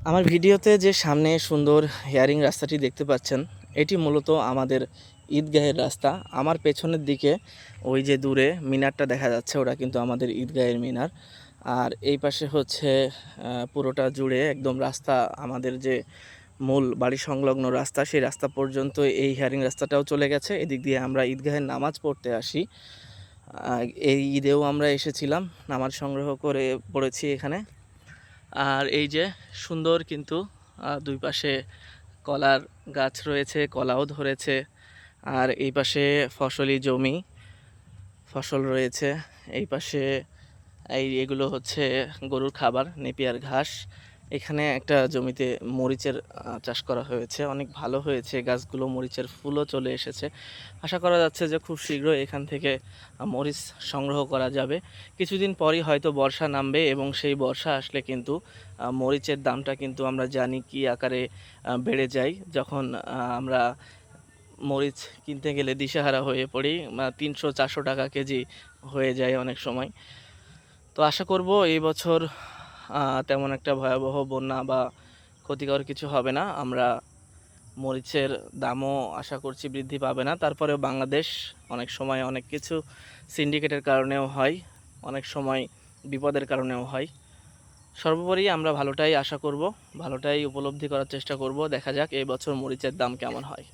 আমার ভিডিওতে যে সামনে সুন্দর হেয়ারিং রাস্তাটি দেখতে পাচ্ছেন, এটি মূলত আমাদের ঈদগাহের রাস্তা। আমার পেছনের দিকে ওই যে দূরে মিনারটা দেখা যাচ্ছে, ওটা কিন্তু আমাদের ঈদগাহের মিনার। আর এই পাশে হচ্ছে পুরোটা জুড়ে একদম রাস্তা, আমাদের যে মূল বাড়ি সংলগ্ন রাস্তা, সেই রাস্তা পর্যন্ত এই হেয়ারিং রাস্তাটাও চলে গেছে। এদিক দিয়ে আমরা ঈদগাহের নামাজ পড়তে আসি। এই ঈদেও আমরা এসেছিলাম, নামাজ সংগ্রহ করে পড়েছি এখানে। আর এই যে সুন্দর কিন্তু দুই পাশে কলার গাছ রয়েছে, কলাও ধরেছে। আর এই পাশে ফসলি জমি, ফসল রয়েছে। এই পাশে এগুলো হচ্ছে গরুর খাবার, নেপিয়ার ঘাস। এখানে একটা জমিতে মরিচের চাষ করা হয়েছে, অনেক ভালো হয়েছে গাছগুলো, মরিচের ফুলও চলে এসেছে। আশা করা যাচ্ছে যে খুব শীঘ্রই এখান থেকে মরিচ সংগ্রহ করা যাবে। কিছুদিন পরই হয়তো বর্ষা নামবে, এবং সেই বর্ষা আসলে কিন্তু মরিচের দামটা কিন্তু আমরা জানি কি আকারে বেড়ে যায়। যখন আমরা মরিচ কিনতে গেলে দিশেহারা হয়ে পড়ি, 300-400 টাকা কেজি হয়ে যায় অনেক সময়। তো আশা করব এই বছর তেমন একটা ভয়াবহ বন্যা বা ক্ষতিকর কিছু হবে না। আমরা মরিচের দামও আশা করছি বৃদ্ধি পাবে না। তারপরেও বাংলাদেশ অনেক সময় অনেক কিছু সিন্ডিকেটের কারণেও হয়, অনেক সময় বিপদের কারণেও হয়। সর্বোপরি আমরা ভালোটাই আশা করব, ভালোটাই উপলব্ধি করার চেষ্টা করব। দেখা যাক এই বছর মরিচের দাম কেমন হয়।